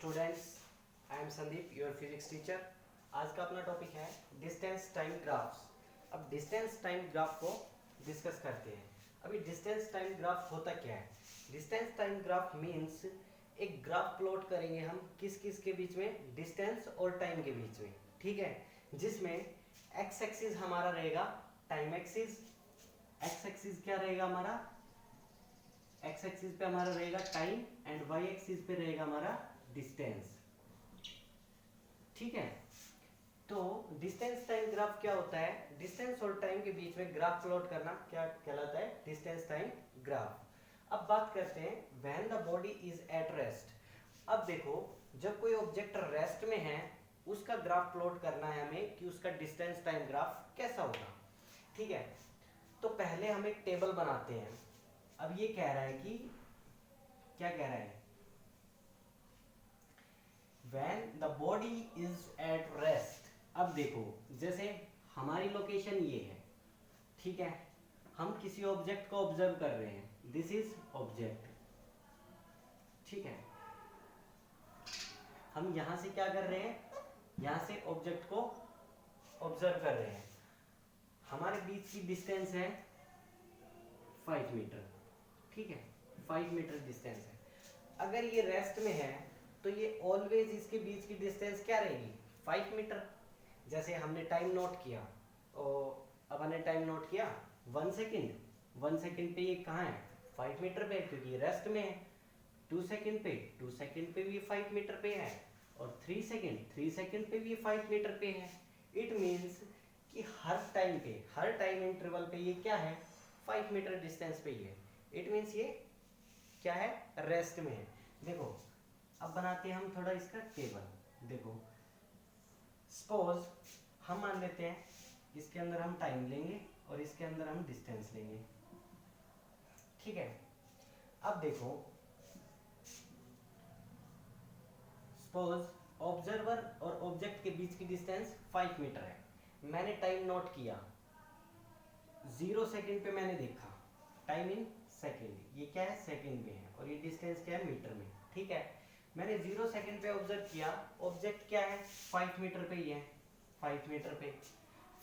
Students, I am Sandeep, your physics teacher. आज का अपना टॉपिक है डिस्टेंस टाइम ग्राफ्स। अब डिस्टेंस टाइम ग्राफ को डिस्कस करते हैं। अभी डिस्टेंस टाइम ग्राफ होता क्या है? डिस्टेंस टाइम ग्राफ मीन्स एक ग्राफ प्लॉट करेंगे हम किस किस के बीच में, डिस्टेंस और टाइम के बीच में, ठीक है। जिसमें एक्स एक्सिस हमारा रहेगा टाइम एक्सिस, एक्स एक्सिस क्या रहेगा हमारा, एक्स एक्सिस पे हमारा रहेगा टाइम एंड वाई एक्सिस पे रहेगा हमारा डिस्टेंस, ठीक है। तो डिस्टेंस टाइम ग्राफ क्या होता है? डिस्टेंस और टाइम के बीच में ग्राफ प्लॉट करना क्या कहलाता है? Distance time graph. अब बात करते हैं when the body is at rest. अब देखो, जब कोई ऑब्जेक्ट रेस्ट में है उसका ग्राफ प्लॉट करना है हमें कि उसका डिस्टेंस टाइम ग्राफ कैसा होगा, ठीक है। तो पहले हम एक टेबल बनाते हैं। अब ये कह रहा है कि क्या कह रहा है, when the body is at rest। अब देखो, जैसे हमारी लोकेशन ये है, ठीक है। हम किसी ऑब्जेक्ट को ऑब्जर्व कर रहे हैं, दिस इज ऑब्जेक्ट, ठीक है। हम यहां से क्या कर रहे हैं, यहां से ऑब्जेक्ट को ऑब्जर्व कर रहे हैं। हमारे बीच की डिस्टेंस है 5 मीटर, ठीक है। 5 मीटर डिस्टेंस है। अगर ये रेस्ट में है तो ये ऑलवेज इसके बीच की डिस्टेंस क्या रहेगी, 5 मीटर। जैसे हमने टाइम नोट किया, और अब हमने टाइम नोट किया 1 सेकेंड, 1 सेकेंड पे ये कहाँ है, 5 मीटर पे, क्योंकि ये रेस्ट में है। 2 सेकेंड पे, 2 सेकेंड पे भी 5 मीटर पे है, और 3 सेकेंड, 3 सेकेंड पे भी 5 मीटर पे है। इट मीन्स कि हर टाइम पे, हर टाइम इंटरवल पे ये क्या है, 5 मीटर डिस्टेंस पे ही है। इट मीन्स ये क्या है, रेस्ट में है। देखो, अब बनाते हैं हम थोड़ा इसका टेबल। देखो, सपोज हम मान लेते हैं इसके अंदर हम टाइम लेंगे और इसके अंदर हम डिस्टेंस लेंगे, ठीक है। अब देखो, सपोज ऑब्जर्वर और ऑब्जेक्ट के बीच की डिस्टेंस 5 मीटर है। मैंने टाइम नोट किया 0 सेकेंड पे, मैंने देखा टाइम इन सेकेंड, ये क्या है, सेकेंड में है, और ये डिस्टेंस क्या है, मीटर में, ठीक है। मैंने 0 सेकेंड पे ऑब्जर्व किया, ऑब्जेक्ट क्या है, 5 मीटर पे ही है, 5 मीटर पे।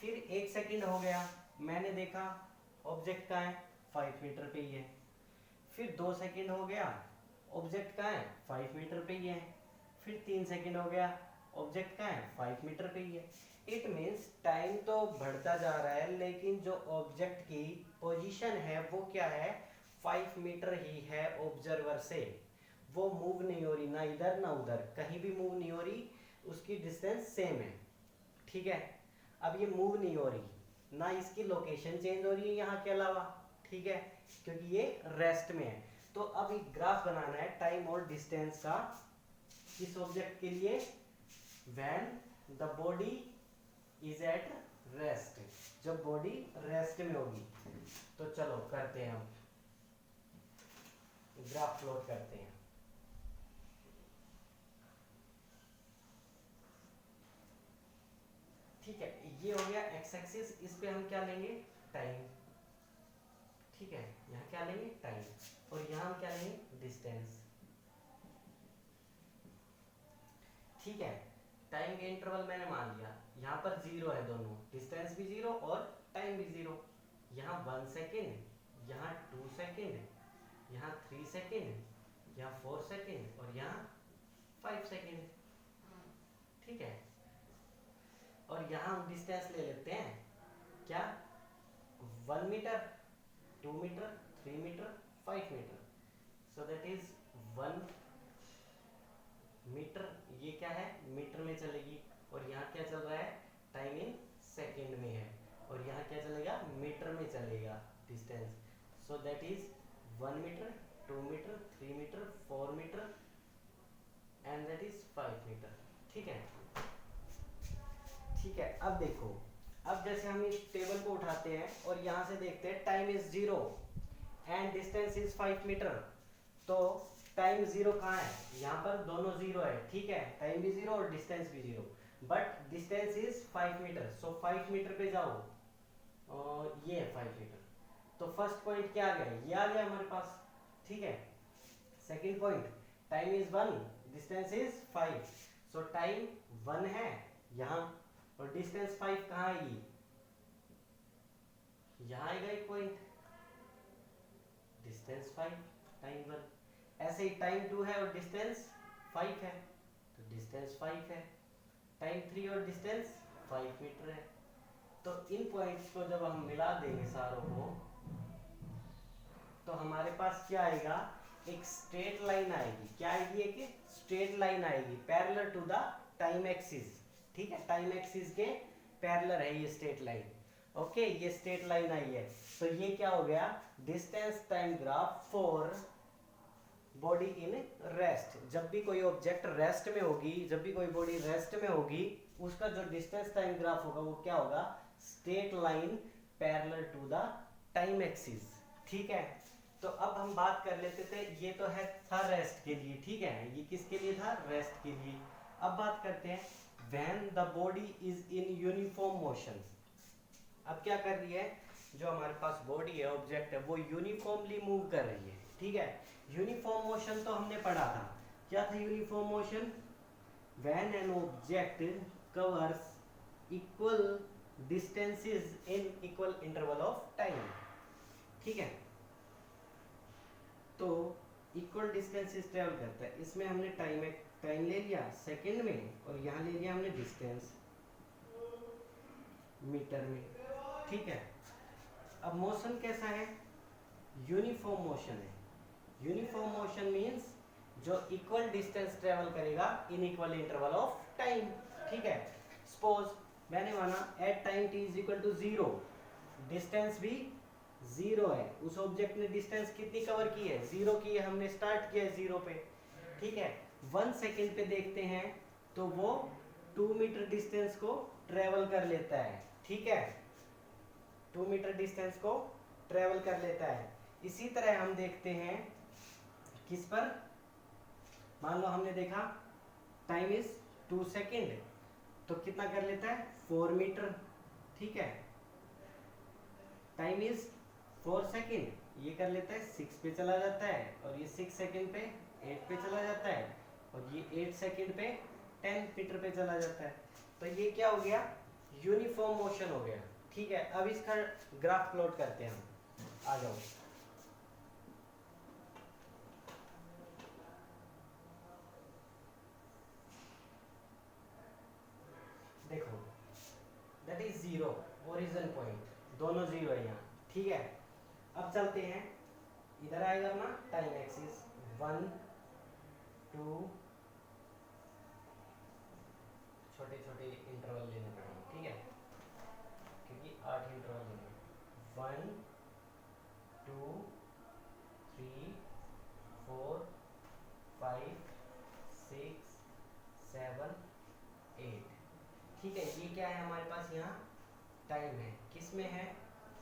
फिर 1 सेकेंड हो गया, मैंने देखा ऑब्जेक्ट का है, 5 मीटर पे ही है। फिर 2 सेकेंड हो गया, ऑब्जेक्ट का है, 5 मीटर पे ही है। फिर 3 सेकेंड हो गया, ऑब्जेक्ट का है, 5 मीटर पे ही है। इट मीन्स टाइम तो बढ़ता जा रहा है, लेकिन जो ऑब्जेक्ट की पोजीशन है वो क्या है, 5 मीटर ही है ऑब्जर्वर से। वो मूव नहीं हो रही, ना इधर ना उधर, कहीं भी मूव नहीं हो रही, उसकी डिस्टेंस सेम है, ठीक है। अब ये मूव नहीं हो रही, ना इसकी लोकेशन चेंज हो रही है यहाँ के अलावा, ठीक है, क्योंकि ये रेस्ट में है। तो अब एक ग्राफ बनाना है टाइम और डिस्टेंस का किस ऑब्जेक्ट के लिए, when the body is at rest, जब बॉडी रेस्ट में होगी। तो चलो करते हैं, हम ग्राफ प्लॉट करते हैं। ठीक है, ये हो गया एक्स एक्सिस, इस पे हम क्या लेंगे, टाइम, ठीक है। यहाँ क्या लेंगे, टाइम, और यहाँ हम क्या लेंगे, डिस्टेंस, ठीक है। टाइम के इंटरवल मैंने मान लिया, यहाँ पर 0 है दोनों, डिस्टेंस भी 0 और टाइम भी 0। यहाँ 1 सेकेंड, यहाँ 2 सेकेंड, यहाँ 3 सेकेंड, यहाँ 4 सेकेंड, और यहाँ 5 सेकेंड, ठीक है। और यहाँ हम डिस्टेंस ले लेते हैं क्या, 1 metre, 2 metre, 3 metre, 5 metre. So that is 1 metre, ये क्या है, मीटर में चलेगी। और यहाँ क्या चल रहा है, टाइम इन सेकेंड में है, और यहाँ क्या चलेगा, मीटर में चलेगा distance. So that is 1 metre, 2 metre, 3 metre, 4 metre, and that is 5 metre, ठीक है। ठीक है, अब देखो, अब जैसे हम इस टेबल को उठाते हैं और यहाँ से देखते हैं time is 0 and distance is 5 metre. तो टाइम 0 कहाँ है, यहाँ पर दोनों 0 है, ठीक है। टाइम भी 0 और डिस्टेंस भी 0, but distance is 5 metre. So 5 metre पे जाओ, और ये है 5 मीटर। तो फर्स्ट पॉइंट क्या आ गया, ये आ गया हमारे पास, ठीक है। Second point, time is 1, distance is 5, so time 1 है यहाँ, और डिस्टेंस 5 कहाँ आएगी, यहाँ आएगा एक पॉइंट, डिस्टेंस 5 टाइम 1। ऐसे ही टाइम 2 है और डिस्टेंस 5 है, तो डिस्टेंस 5 है। टाइम 3 और डिस्टेंस 5 मीटर है। तो इन पॉइंट्स को जब हम मिला देंगे सारों को, तो हमारे पास क्या आएगा, एक स्ट्रेट लाइन आएगी। क्या आएगी, एक स्ट्रेट लाइन आएगी parallel to the time axis. ठीक है, टाइम एक्सिस के पैरेलल है ये स्ट्रेट लाइन। ओके, ये स्ट्रेट लाइन आई है। तो ये क्या हो गया, distance time graph for body in rest. जब भी कोई ऑब्जेक्ट रेस्ट में होगी, जब भी कोई बॉडी रेस्ट में होगी, उसका जो डिस्टेंस टाइम ग्राफ होगा वो क्या होगा, straight line parallel to the time axis. ठीक है, तो अब हम बात कर लेते थे, ये तो है था रेस्ट के लिए। ठीक है, ये किसके लिए था, रेस्ट के लिए। अब बात करते हैं when the body is in uniform motion. अब क्या कर रही है, जो हमारे पास बॉडी है, ऑब्जेक्ट है, वो यूनिफॉर्मली मूव कर रही है। ठीक है, यूनिफॉर्म मोशन तो हमने पढ़ा था। क्या था uniform motion, when an object covers equal distances in equal interval of time. ठीक है, तो इक्वल डिस्टेंसेस ट्रेवल करता है। इसमें हमने टाइम ले लिया सेकंड में, और यहाँ ले लिया हमने डिस्टेंस मीटर में। ठीक है, अब मोशन कैसा है, यूनिफॉर्म मोशन है। यूनिफॉर्म मोशन मींस जो इक्वल डिस्टेंस ट्रेवल करेगा in equal interval of time. ठीक है, सपोज मैंने माना at time t is equal to 0, distance भी 0 है। उस ऑब्जेक्ट ने डिस्टेंस कितनी कवर की है, 0 की है, हमने स्टार्ट किया है 0 पे। ठीक है, 1 सेकेंड पे देखते हैं तो वो 2 मीटर डिस्टेंस को ट्रेवल कर लेता है। ठीक है, 2 मीटर डिस्टेंस को ट्रेवल कर लेता है। इसी तरह हम देखते हैं किस पर, मान लो हमने देखा टाइम इज 2 सेकेंड, तो कितना कर लेता है, 4 मीटर। ठीक है, टाइम इज 4 सेकेंड, ये कर लेता है 6 पे चला जाता है, और ये 6 सेकेंड पे 8 पे चला जाता है, और ये 8 सेकेंड पे 10 मीटर पे चला जाता है। तो ये क्या हो गया, यूनिफॉर्म मोशन हो गया। ठीक है, अब इसका ग्राफ प्लॉट करते हैं हम, आ जाओ। देखो दैट इज 0, ओरिजिन पॉइंट, दोनों 0 है यहाँ। ठीक है, अब चलते हैं, इधर आएगा अपना टाइम एक्सिस 1 2, छोटे छोटे इंटरवल लेने पड़ेंगे। ठीक है, क्योंकि 8 इंटरवल लेंगे, 1 2 3 4 5 6 7 8। ठीक है, ये क्या है हमारे पास, यहाँ टाइम है, किस में है,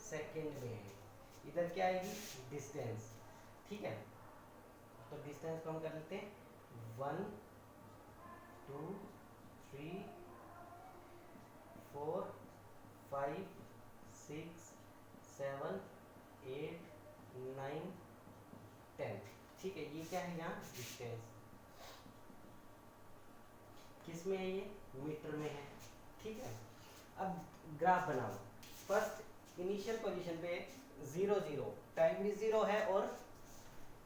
सेकंड में है। इधर क्या आएगी, डिस्टेंस। ठीक है, तो डिस्टेंस को हम कर लेते हैं 1 2 3 4 5 6 7 8 9 10। ठीक है, ये क्या है यहाँ, डिस्टेंस। किस में है, ये मीटर में है। ठीक है, अब ग्राफ बनाओ। फर्स्ट इनिशियल पोजीशन पे 0 0, टाइम भी 0 है और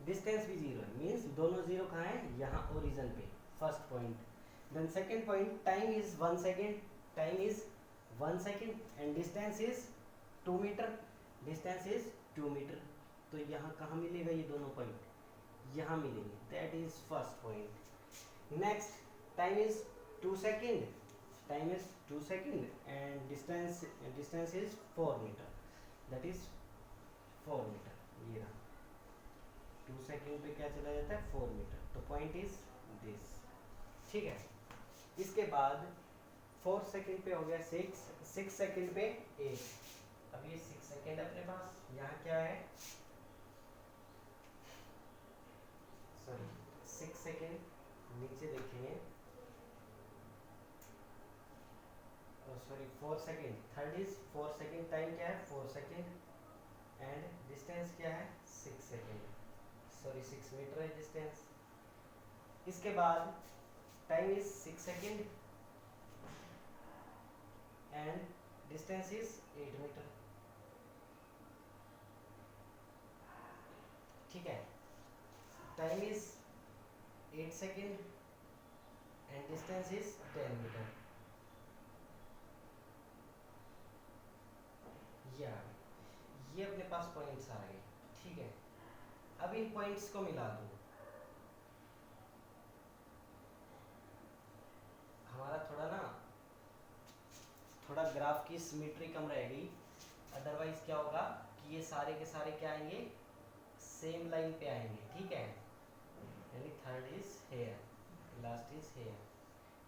डिस्टेंस भी 0 है, मींस दोनों 0 कहाँ है, यहाँ ओरिजिन पे, first point. Then second point, time is 1 second, time is 1 second and distance is 2 metre, distance is 2 metre. तो यहाँ कहाँ मिलेगा, ये दोनों पॉइंट यहाँ मिलेंगे, that is first point. Next, time is 2 second, time is 2 second and distance is 4 metre, that is 4 metre. ये रहा, 2 सेकेंड पे क्या चला जाता है, 4 मीटर, तो पॉइंट इज दिस। ठीक है, इसके बाद 4 सेकेंड पे हो गया 6, 6 सेकेंड पे 8। अब ये 6 सेकेंड अपने पास, यहाँ क्या है, सॉरी 6 सेकेंड, नीचे देखेंगे, sorry 4 second, third is 4 second, time क्या है 4 सेकेंड एंड डिस्टेंस क्या है 6 सेकेंड, सॉरी 6 मीटर है डिस्टेंस। इसके बाद time is 6 second and distance is 8 metre. ठीक है, time is 8 second and distance is 10 metre. ये अपने पास पॉइंट्स आ गए। ठीक है, अब इन पॉइंट्स को मिला दो, हमारा थोड़ा ग्राफ की सिमेट्री कम रहेगी। अदरवाइज क्या होगा कि ये सारे के सारे क्या आएंगे, सेम लाइन पे आएंगे। ठीक है, यानी third is here, last is here.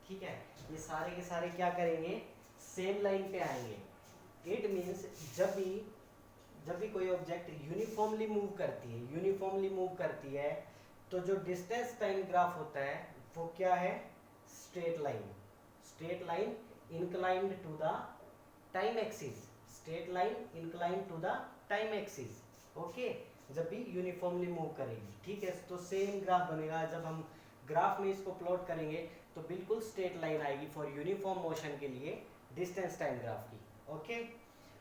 ठीक है, ये सारे के सारे क्या करेंगे, सेम लाइन पे आएंगे। इट मीन्स जब भी कोई ऑब्जेक्ट यूनिफॉर्मली मूव करती है तो जो डिस्टेंस टाइम ग्राफ होता है वो क्या है, straight line inclined to the time axis, straight line inclined to the time axis। Okay, जब भी यूनिफॉर्मली मूव करेगी। ठीक है, तो सेम ग्राफ बनेगा। जब हम ग्राफ में इसको प्लॉट करेंगे तो बिल्कुल स्ट्रेट लाइन आएगी फॉर यूनिफॉर्म मोशन के लिए डिस्टेंस टाइम ग्राफ की। ओके,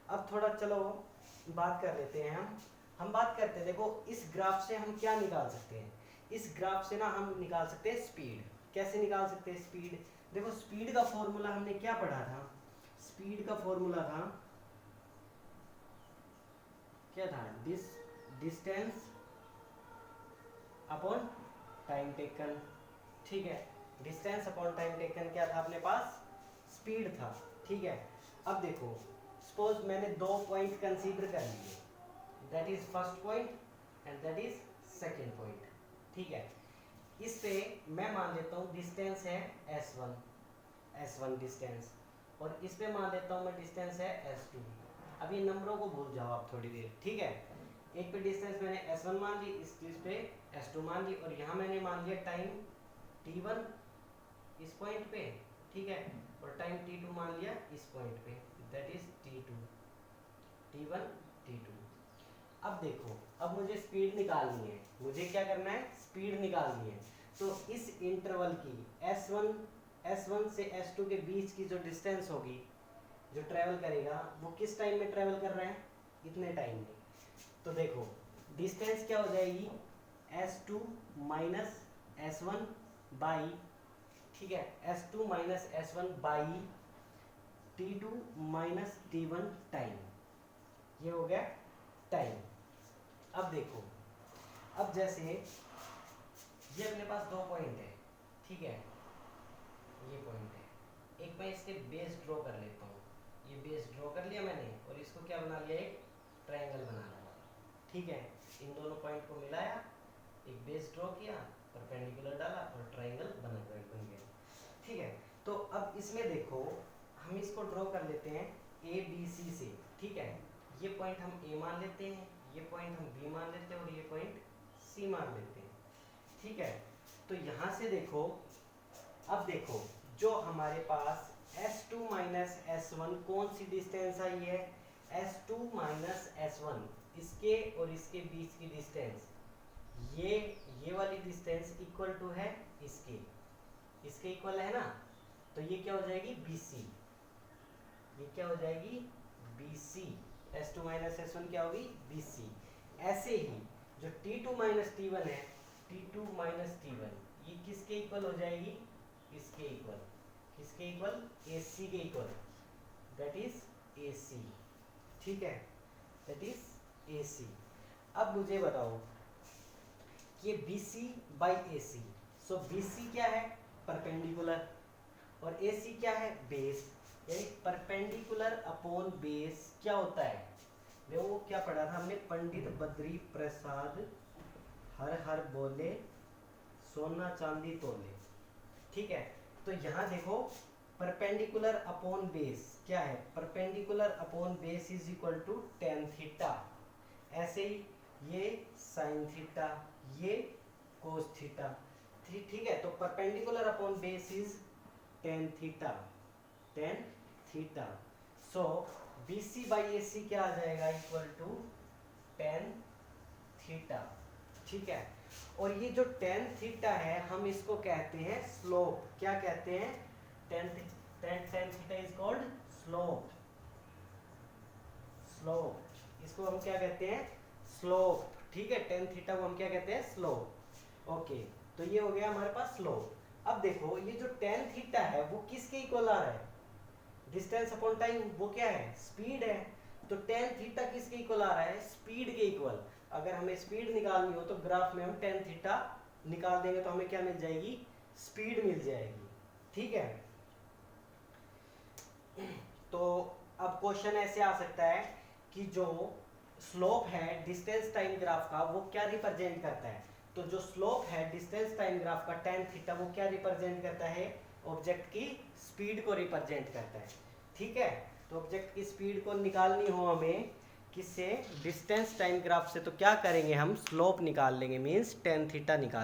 अब थोड़ा चलो बात कर लेते हैं। हम बात करते हैं, देखो इस ग्राफ से हम क्या निकाल सकते हैं। इस ग्राफ से ना हम निकाल सकते हैं स्पीड। कैसे निकाल सकते हैं स्पीड, देखो स्पीड का फॉर्मूला हमने क्या पढ़ा था, स्पीड का फॉर्मूला था क्या था, डिस्टेंस अपॉन टाइम टेकन। ठीक है, डिस्टेंस अपॉन टाइम टेकन क्या था अपने पास, स्पीड था। ठीक है, अब देखो सपोज मैंने 2 पॉइंट कंसीडर कर लिए, that is first point and that is second point. ठीक है, इस पे मैं मान लेता हूँ डिस्टेंस है S1 डिस्टेंस, और इस पे मान लेता हूँ मैं डिस्टेंस है S2। अब ये नंबरों को भूल जाओ आप थोड़ी देर। ठीक है, एक पे डिस्टेंस मैंने S1 मान ली, इस चीज पे S2 मान ली, और यहाँ मैंने मान लिया टाइम T1 इस पॉइंट पे। ठीक है, और टाइम T2 मान लिया इस पॉइंट पे, दैट इज T1 T2। अब देखो, अब मुझे स्पीड निकालनी है, मुझे क्या करना है, स्पीड निकालनी है। तो इस इंटरवल की S1 से S2 के बीच की जो डिस्टेंस होगी, जो ट्रेवल करेगा, वो किस टाइम में ट्रेवल कर रहा है, इतने टाइम में। तो देखो डिस्टेंस क्या हो जाएगी, S2 माइनस S1 बाई, ठीक है, S2 minus S1 by T2 minus T1 time. ये हो गया टाइम। अब देखो, अब जैसे ये अपने पास 2 पॉइंट है। ठीक है, ये पॉइंट है, एक मैं इसके बेस ड्रॉ कर लेता हूँ। ये बेस ड्रॉ कर लिया मैंने, और इसको क्या बना लिया, एक ट्रायंगल बना लिया। ठीक है, इन दोनों पॉइंट को मिलाया, एक बेस ड्रॉ किया, परपेंडिकुलर डाला और ट्रायंगल बन गया। ठीक है, तो अब इसमें देखो हम इसको ड्रॉ कर लेते हैं ABC से। ठीक है, ये पॉइंट हम A मान लेते हैं, ये पॉइंट हम B मान लेते हैं, और ये पॉइंट C मान लेते हैं। ठीक है, तो यहाँ से देखो, अब देखो जो हमारे पास S2 माइनस S1 कौन सी डिस्टेंस आई है, S2 माइनस S1, इसके और इसके बीच की डिस्टेंस, ये वाली डिस्टेंस इक्वल टू है इसके इक्वल है ना। तो ये क्या हो जाएगी BC, ये क्या हो जाएगी BC। S2 माइनस S1 क्या होगी BC। ऐसे ही जो T2 माइनस T1 है, T2 माइनस T1, ये किसके इक्वल हो जाएगी, इसके इक्वल, किसके इक्वल, AC के इक्वल, दैट इज AC। ठीक है, दैट इज AC। अब मुझे बताओ कि BC by AC, so BC क्या है, परपेंडिकुलर, और AC क्या है, बेस। यानी परपेंडिकुलर अपॉन बेस क्या होता है, देखो क्या पढ़ा था हमने, पंडित बद्री प्रसाद हर हर बोले सोना चांदी तोले। ठीक है, तो यहाँ देखो परपेंडिकुलर अपॉन बेस क्या है, perpendicular upon base is equal to ten theta. ऐसे ही ये साइन थीटा, ये कोस थीटा। ठीक है, तो perpendicular upon base is tan theta, so BC by AC क्या आ जाएगा, इक्वल टू टेन थीटा। ठीक है, और ये जो टेन थीटा है हम इसको कहते हैं स्लोप। क्या कहते हैं? Tan theta is called slope. Slope इसको हम क्या कहते हैं? स्लोप। ठीक है, टेन थीटा को हम क्या कहते हैं? स्लोप। ओके, तो ये हो गया हमारे पास स्लोप। अब देखो ये जो टेन थीटा है वो किसके इक्वल आ रहा है? डिस्टेंस अपॉन टाइम, वो क्या है? स्पीड है। तो टेन थीटा किसके इक्वल आ रहा है? स्पीड के इक्वल। अगर हमें स्पीड निकालनी हो तो ग्राफ में हम टेन थीटा निकाल देंगे तो हमें क्या मिल जाएगी? स्पीड मिल जाएगी। ठीक है, तो अब क्वेश्चन ऐसे आ सकता है कि जो स्लोप है डिस्टेंस टाइम ग्राफ का वो क्या रिप्रेजेंट करता है? तो जो स्लोप है डिस्टेंस टाइम ग्राफ का टेन थीटा वो क्या रिप्रेजेंट करता है? ऑब्जेक्ट की स्पीड को रिप्रेजेंट करता है। ठीक है, तो ऑब्जेक्ट की स्पीड को निकालनी हो हमें किससे? डिस्टेंस टाइम ग्राफ से, तो क्या करेंगे हम? स्लोप निकाल लेंगे, मीन्स टेन थीटा निकाल